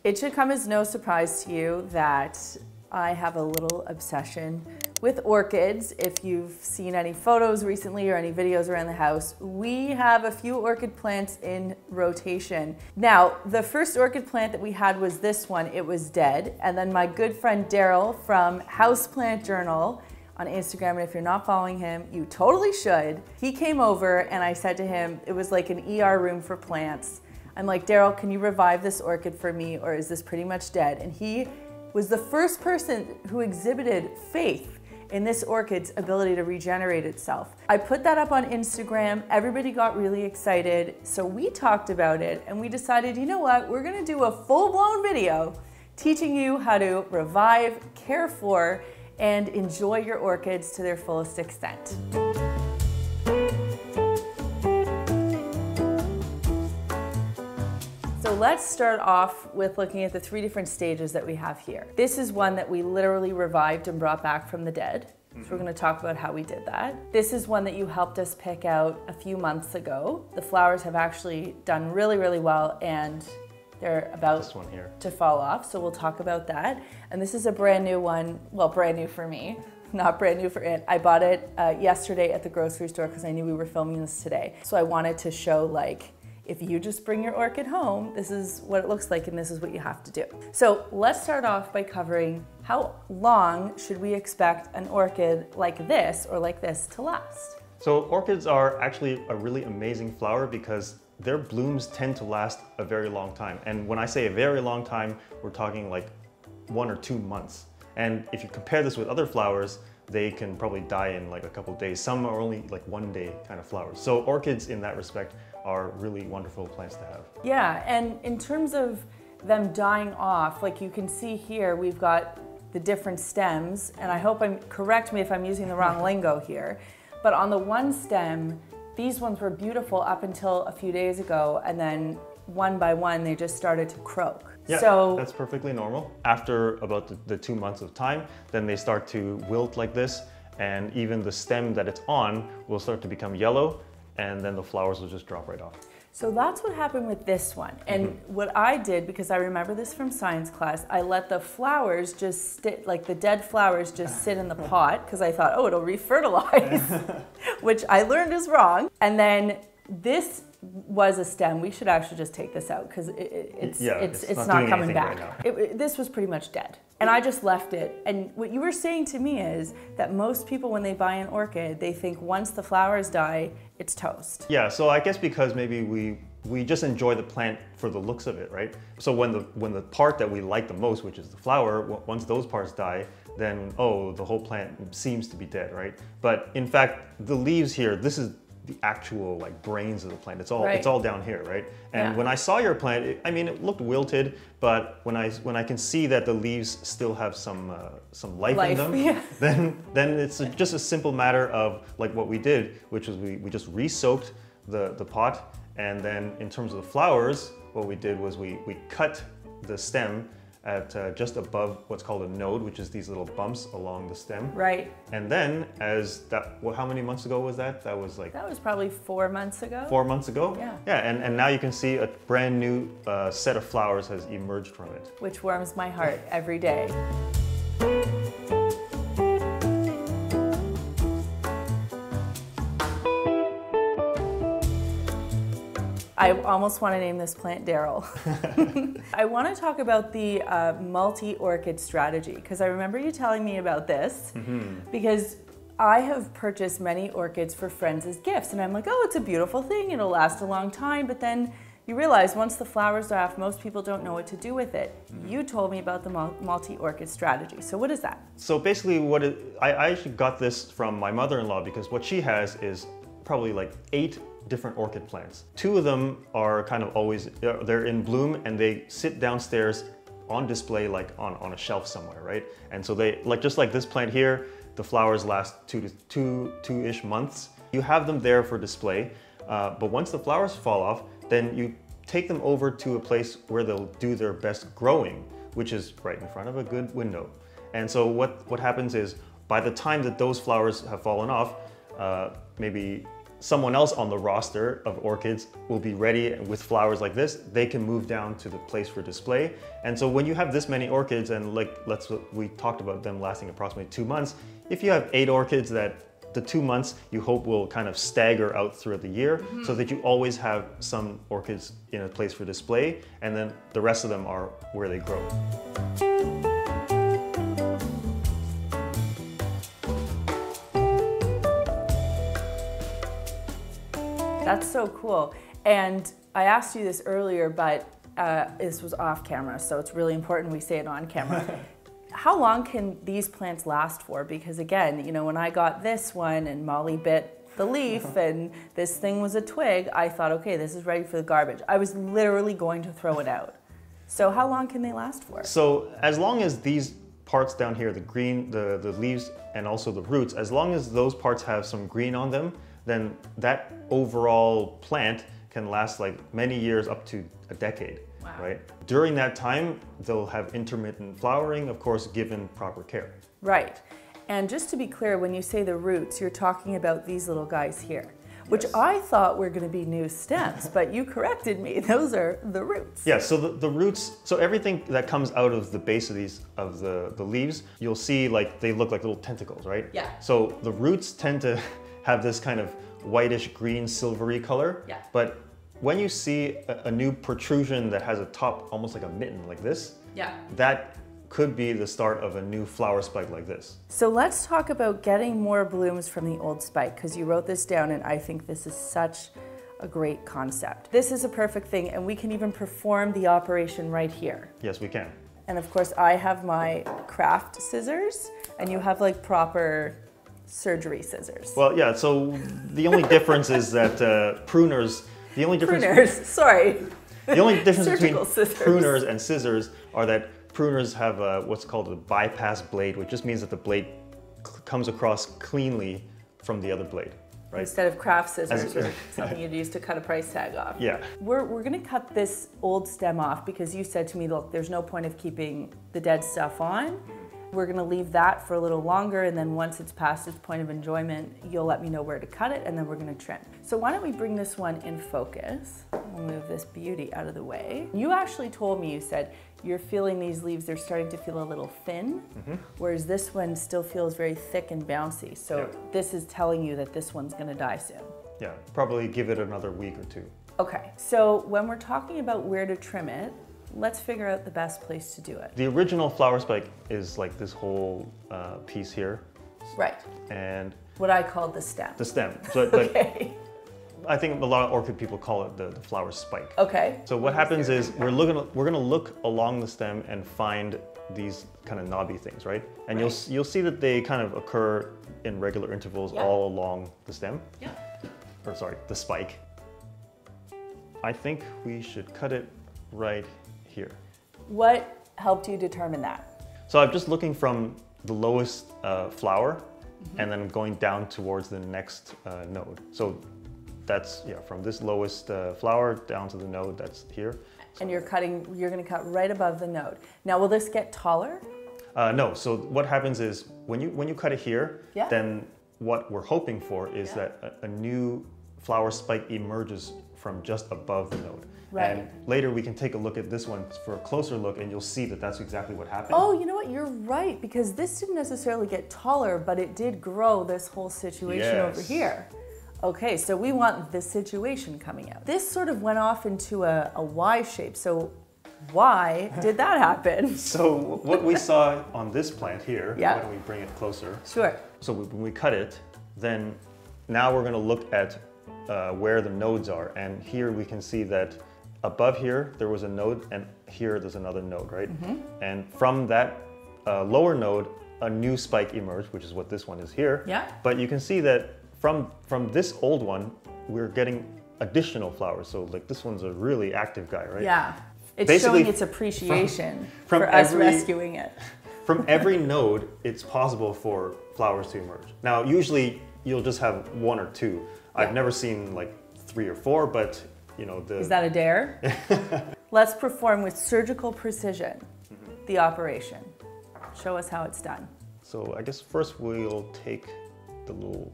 It should come as no surprise to you that I have a little obsession with orchids. If you've seen any photos recently or any videos around the house, we have a few orchid plants in rotation. Now, the first orchid plant that we had was this one. It was dead. And then my good friend Darryl from Houseplant Journal on Instagram, and if you're not following him, you totally should. He came over and I said to him, it was like an ER room for plants. I'm like, Darryl, can you revive this orchid for me, or is this pretty much dead? And he was the first person who exhibited faith in this orchid's ability to regenerate itself. I put that up on Instagram, everybody got really excited, so we talked about it and we decided, you know what, we're gonna do a full-blown video teaching you how to revive, care for, and enjoy your orchids to their fullest extent. So let's start off with looking at the 3 different stages that we have here. This is one that we literally revived and brought back from the dead. So we're going to talk about how we did that. This is one that you helped us pick out a few months ago. The flowers have actually done really, really well, and they're about to fall off, so we'll talk about that. And this is a brand new one, well, brand new for me, not brand new for it. I bought it yesterday at the grocery store because I knew we were filming this today. So I wanted to show, like, if you just bring your orchid home, this is what it looks like and this is what you have to do. So let's start off by covering how long should we expect an orchid like this or like this to last? So orchids are actually a really amazing flower because their blooms tend to last a very long time. And when I say a very long time, we're talking like 1 or 2 months. And if you compare this with other flowers, they can probably die in like a couple days. Some are only like 1 day kind of flowers. So orchids in that respect are really wonderful plants to have. Yeah, and in terms of them dying off, like you can see here, we've got the different stems, and I hope correct me if I'm using the wrong lingo here, but on the one stem, these ones were beautiful up until a few days ago, and then one by one, they just started to croak. Yeah, so that's perfectly normal. After about the 2 months of time, then they start to wilt like this, and even the stem that it's on will start to become yellow, and then the flowers will just drop right off. So that's what happened with this one. And what I did, because I remember this from science class, I let the flowers just sit, like the dead flowers just sit in the pot, because I thought, oh, it'll refertilize, which I learned is wrong. And then this was a stem. We should actually just take this out because it's not coming back. Right, this was pretty much dead. And I just left it. And what you were saying to me is that most people, when they buy an orchid, they think once the flowers die, it's toast. Yeah, so I guess because maybe we just enjoy the plant for the looks of it, right? So when the part that we like the most, which is the flower, once those parts die, then, oh, the whole plant seems to be dead, right? But in fact, the leaves here, this is the actual like brains of the plant. It's all down here, right? And when I saw your plant, it looked wilted, but when I can see that the leaves still have some life in them, then it's just a simple matter of like what we did, which was we just re-soaked the pot, and then in terms of the flowers, what we did was we cut the stem at just above what's called a node, which is these little bumps along the stem. Right. And then how many months ago was that? That was probably 4 months ago. 4 months ago? Yeah. Yeah, and now you can see a brand new set of flowers has emerged from it. Which warms my heart every day. I almost want to name this plant Darryl. I want to talk about the multi-orchid strategy, because I remember you telling me about this, because I have purchased many orchids for friends as gifts, and I'm like, oh, it's a beautiful thing, it'll last a long time, but then you realize once the flowers are off, most people don't know what to do with it. You told me about the multi-orchid strategy, so what is that? So basically I actually got this from my mother-in-law, because what she has is probably like 8 different orchid plants. 2 of them are kind of always, they're in bloom and they sit downstairs on display like on a shelf somewhere, right? And so they, just like this plant here, the flowers last two-ish months. You have them there for display, but once the flowers fall off, then you take them over to a place where they'll do their best growing, which is right in front of a good window. And so what happens is, by the time that those flowers have fallen off, maybe someone else on the roster of orchids will be ready with flowers like this, they can move down to the place for display. And so when you have this many orchids, and like we talked about them lasting approximately 2 months, if you have 8 orchids that the 2 months you hope will kind of stagger out throughout the year, so that you always have some orchids in a place for display, and then the rest of them are where they grow. That's so cool. And I asked you this earlier, but this was off camera, so it's really important we say it on camera. How long can these plants last for? Because again, you know, when I got this one and Molly bit the leaf and this thing was a twig, I thought, okay, this is ready for the garbage. I was literally going to throw it out. So how long can they last for? So as long as these parts down here, the green, the leaves, and also the roots, as long as those parts have some green on them, then that overall plant can last like many years, up to a decade. Wow. Right? During that time, they'll have intermittent flowering, of course, given proper care. Right. And just to be clear, when you say the roots, you're talking about these little guys here, which yes. I thought were going to be new stems, but you corrected me. Those are the roots. Yeah, so the roots, so everything that comes out of the base of these, of the leaves, you'll see like they look like little tentacles, right? Yeah. So the roots tend to have this kind of whitish green silvery color. Yeah. But when you see a new protrusion that has a top almost like a mitten like this, yeah, that could be the start of a new flower spike like this. So let's talk about getting more blooms from the old spike, because you wrote this down and I think this is such a great concept. This is a perfect thing, and we can even perform the operation right here. Yes, we can. And of course I have my craft scissors and you have like proper surgery scissors. Well, yeah, so the only difference is that pruners, the only difference between scissors. Pruners and scissors are that pruners have what's called a bypass blade, which just means that the blade comes across cleanly from the other blade, right? Instead of craft scissors or something you'd use to cut a price tag off. Yeah. We're gonna cut this old stem off because you said to me, look, there's no point of keeping the dead stuff on. We're gonna leave that for a little longer, and then once it's past its point of enjoyment, you'll let me know where to cut it, and then we're gonna trim. So why don't we bring this one in focus? We'll move this beauty out of the way. You actually told me, you said, you're feeling these leaves, they're starting to feel a little thin, whereas this one still feels very thick and bouncy. So yeah. This is telling you that this one's gonna die soon. Yeah, probably give it another week or 2. Okay, so when we're talking about where to trim it, let's figure out the best place to do it. The original flower spike is like this whole piece here. Right. And what I called the stem. The stem. So, okay. But I think a lot of orchid people call it the flower spike. Okay. So what happens is we're gonna look along the stem and find these kind of knobby things, right? And right. you'll see that they kind of occur in regular intervals all along the stem. Yeah. Or sorry, the spike. I think we should cut it right here. What helped you determine that? So I'm just looking from the lowest flower and then going down towards the next node. So that's, yeah, from this lowest flower down to the node that's here. And you're gonna cut right above the node. Now, will this get taller? No, so what happens is when you cut it here, then what we're hoping for is that a new flower spike emerges from just above the node. Right. And later we can take a look at this one for a closer look, and you'll see that that's exactly what happened. Oh, you know what? You're right, because this didn't necessarily get taller, but it did grow this whole situation over here. Okay, so we want this situation coming out. This sort of went off into a Y shape, so why did that happen? So what we saw on this plant here, why don't we bring it closer? Sure. So when we cut it, then now we're gonna look at where the nodes are, and here we can see that above here there was a node, and here there's another node, right? And from that lower node, a new spike emerged, which is what this one is here. Yeah. But you can see that from this old one, we're getting additional flowers. So like this one's a really active guy, right? Yeah. It's basically showing its appreciation for us rescuing it. From every node, it's possible for flowers to emerge. Now, usually you'll just have 1 or 2. I've never seen like 3 or 4, but you know, Is that a dare? Let's perform with surgical precision the operation. Show us how it's done. So I guess first we'll take the little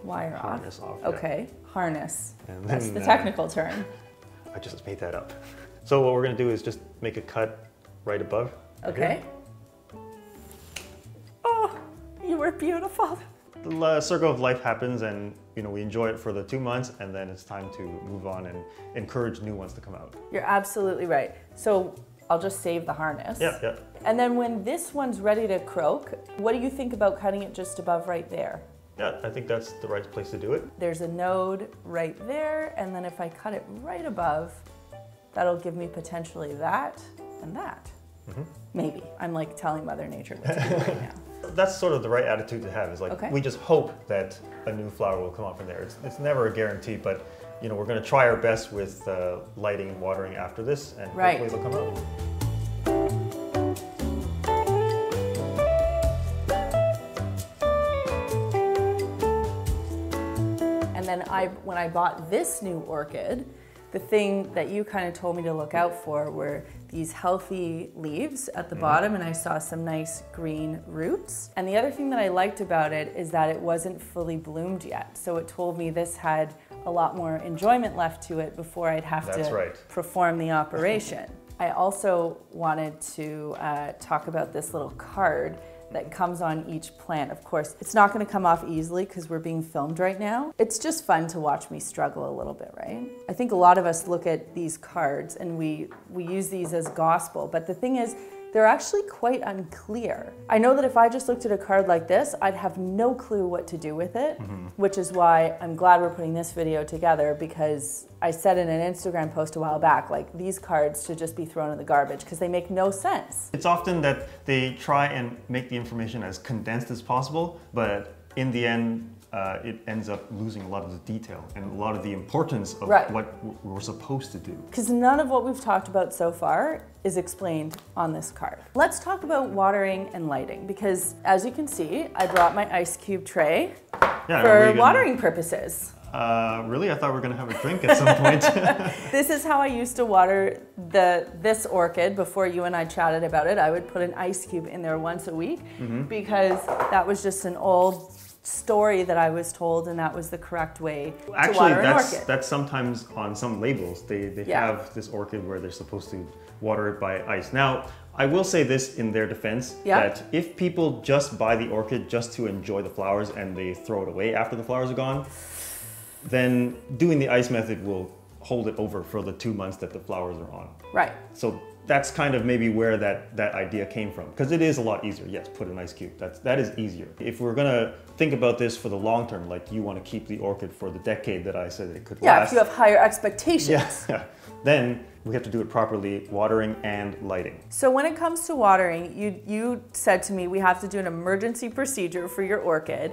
Wire harness off. Okay, harness. And That's then, the technical term. I just made that up. So what we're gonna do is just make a cut right above. Okay. Oh, you were beautiful. The circle of life happens, and we enjoy it for the 2 months, and then it's time to move on and encourage new ones to come out. You're absolutely right. So I'll just save the harness. Yeah. And then when this one's ready to croak, what do you think about cutting it just above right there? Yeah, I think that's the right place to do it. There's a node right there, and then if I cut it right above, that'll give me potentially that and that. Maybe. I'm like telling Mother Nature what to do right now. That's sort of the right attitude to have, is like, okay. We just hope that a new flower will come up from there. It's never a guarantee, but we're gonna try our best with lighting and watering after this, and hopefully they'll come out. And then when I bought this new orchid, the thing that you kind of told me to look out for were these healthy leaves at the bottom, and I saw some nice green roots. And the other thing that I liked about it is that it wasn't fully bloomed yet. So it told me this had a lot more enjoyment left to it before I'd have to perform the operation. I also wanted to talk about this little card that comes on each plant. Of course, it's not gonna come off easily because we're being filmed right now. It's just fun to watch me struggle a little bit, right? I think a lot of us look at these cards and we use these as gospel, but the thing is, they're actually quite unclear. I know that if I just looked at a card like this, I'd have no clue what to do with it, which is why I'm glad we're putting this video together, because I said in an Instagram post a while back, like, these cards should just be thrown in the garbage because they make no sense. It's often that they try and make the information as condensed as possible, but in the end, it ends up losing a lot of the detail and a lot of the importance of what we're supposed to do. Because none of what we've talked about so far is explained on this card. Let's talk about watering and lighting, because as you can see, I brought my ice cube tray for watering purposes. Really? I thought we were gonna have a drink at some point. This is how I used to water this orchid before you and I chatted about it. I would put an ice cube in there once a week because that was just an old story that I was told, and that was the correct way to water an orchid. That's sometimes on some labels. They have this orchid where they're supposed to water it by ice. Now, I will say this in their defense, that if people just buy the orchid just to enjoy the flowers and they throw it away after the flowers are gone, then doing the ice method will hold it over for the 2 months that the flowers are on. Right. So that's kind of maybe where that idea came from, because it is a lot easier. Yes, put an ice cube. That is easier. If we're gonna think about this for the long term, like you want to keep the orchid for the decade that I said it could last. Yeah, if you have higher expectations. Yeah, then we have to do it properly, watering and lighting. So when it comes to watering, you said to me we have to do an emergency procedure for your orchid.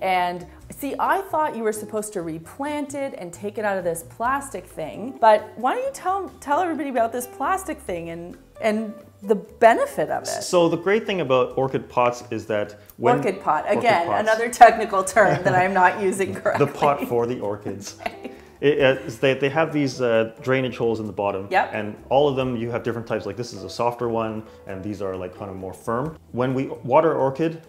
And see, I thought you were supposed to replant it and take it out of this plastic thing, but why don't you tell everybody about this plastic thing and the benefit of it? So the great thing about orchid pots is that when... Orchid pot, again, another technical term that I'm not using correctly. The pot for the orchids. They have these drainage holes in the bottom, and all of them you have different types. Like this is a softer one, and these are like kind of more firm. When we water orchid,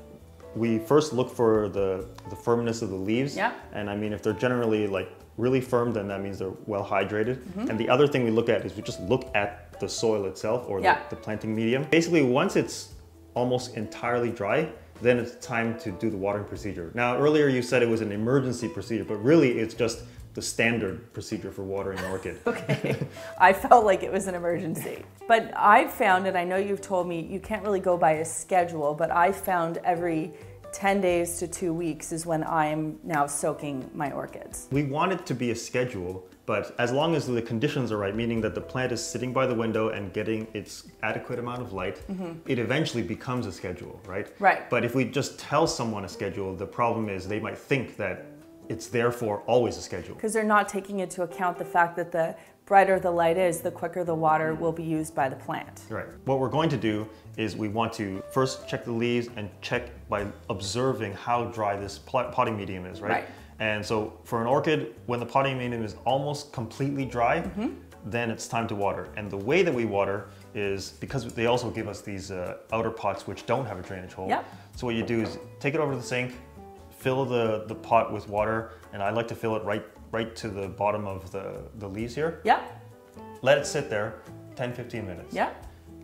we first look for the firmness of the leaves. And I mean, if they're generally like really firm, then that means they're well hydrated. And the other thing we look at is we just look at the soil itself, or the planting medium. Basically, once it's almost entirely dry, then it's time to do the watering procedure. Now, earlier you said it was an emergency procedure, but really it's just the standard procedure for watering an orchid. Okay, I felt like it was an emergency. But I've found, and I know you've told me you can't really go by a schedule, but I found every 10 days to 2 weeks is when I'm now soaking my orchids. We want it to be a schedule, but as long as the conditions are right, meaning that the plant is sitting by the window and getting its adequate amount of light, it eventually becomes a schedule, right? Right. But if we just tell someone a schedule, the problem is they might think that it's therefore always a schedule. Because they're not taking into account the fact that the brighter the light is, the quicker the water will be used by the plant. Right. What we're going to do is we want to first check the leaves and check by observing how dry this potting medium is, right? And so for an orchid, when the potting medium is almost completely dry, then it's time to water. And the way that we water is, because they also give us these outer pots which don't have a drainage hole. So what you do is take it over to the sink, fill the pot with water, and I like to fill it right to the bottom of the leaves here. Yeah. Let it sit there 10-15 minutes. Yeah.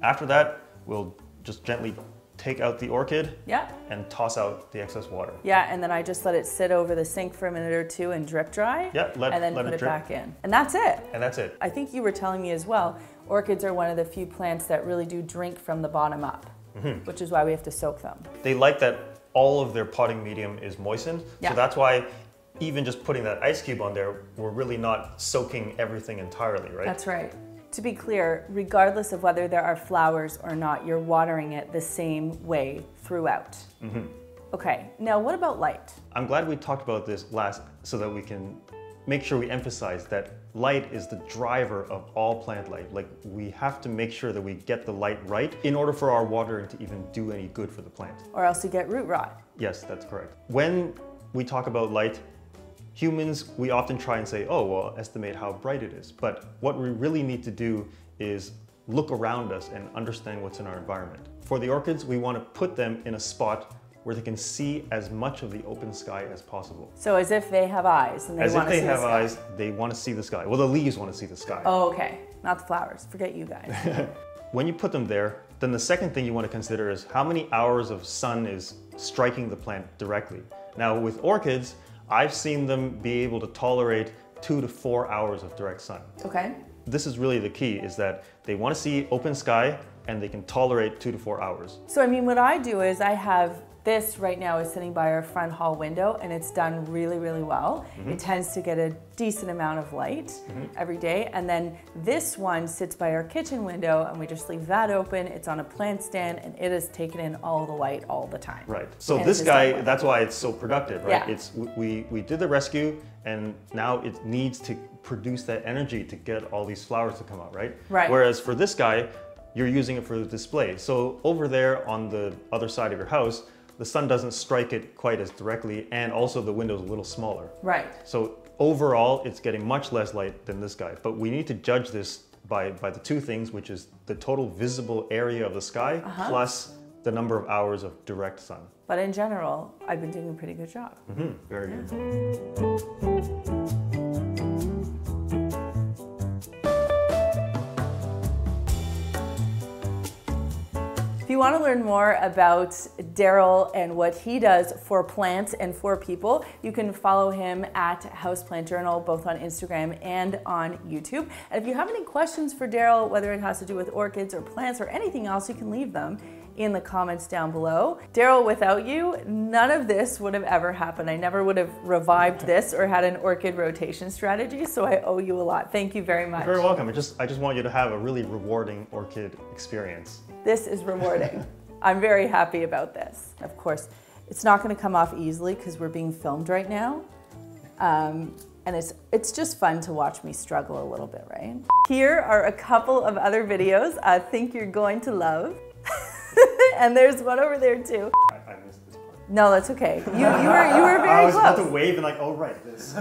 After that, we'll just gently take out the orchid, yeah, and toss out the excess water. Yeah, and then I just let it sit over the sink for a minute or two and drip dry. Yeah, and then put it back in. And that's it. And that's it. I think you were telling me as well, orchids are one of the few plants that really do drink from the bottom up, which is why we have to soak them. They like that all of their potting medium is moistened, so that's why even just putting that ice cube on there, we're really not soaking everything entirely, right? That's right. To be clear, regardless of whether there are flowers or not, you're watering it the same way throughout. Okay, now what about light? I'm glad we talked about this last so that we can make sure we emphasize that light is the driver of all plant life. Like, we have to make sure that we get the light right in order for our watering to even do any good for the plant. Or else you get root rot. Yes, that's correct. When we talk about light, humans, we often try and say, oh, well, estimate how bright it is. But what we really need to do is look around us and understand what's in our environment. For the orchids, we want to put them in a spot where they can see as much of the open sky as possible. So as if they have eyes and they want to see the sky. As if they have eyes, they want to see the sky. Well, the leaves want to see the sky. Oh, okay. Not the flowers. Forget you guys. When you put them there, then the second thing you want to consider is how many hours of sun is striking the plant directly. Now, with orchids, I've seen them be able to tolerate 2 to 4 hours of direct sun. Okay. This is really the key, is that they want to see open sky and they can tolerate 2 to 4 hours. So I mean, what I do is I have this right now is sitting by our front hall window and it's done really, really well. It tends to get a decent amount of light every day. And then this one sits by our kitchen window and we just leave that open. It's on a plant stand and it has taken in all the light all the time. Right. So and this guy, that's why it's so productive, right? Yeah. It's we did the rescue and now it needs to produce that energy to get all these flowers to come out, right? Right. Whereas for this guy, you're using it for the display. So over there on the other side of your house, the sun doesn't strike it quite as directly, and also the window's a little smaller. Right. So overall, it's getting much less light than this guy. But we need to judge this by the two things, which is the total visible area of the sky plus the number of hours of direct sun. But in general, I've been doing a pretty good job. Very good. If you want to learn more about Darryl and what he does for plants and for people, you can follow him at Houseplant Journal, both on Instagram and on YouTube. And if you have any questions for Darryl, whether it has to do with orchids or plants or anything else, you can leave them in the comments down below. Darryl, without you, none of this would have ever happened. I never would have revived this or had an orchid rotation strategy, so I owe you a lot. Thank you very much. You're very welcome. I just want you to have a really rewarding orchid experience. This is rewarding. I'm very happy about this. Of course, it's not going to come off easily because we're being filmed right now. And it's just fun to watch me struggle a little bit, right? Here are a couple of other videos I think you're going to love. And there's one over there too. I missed this part. No, that's okay. You were very close. I was about to wave and like, oh right, this.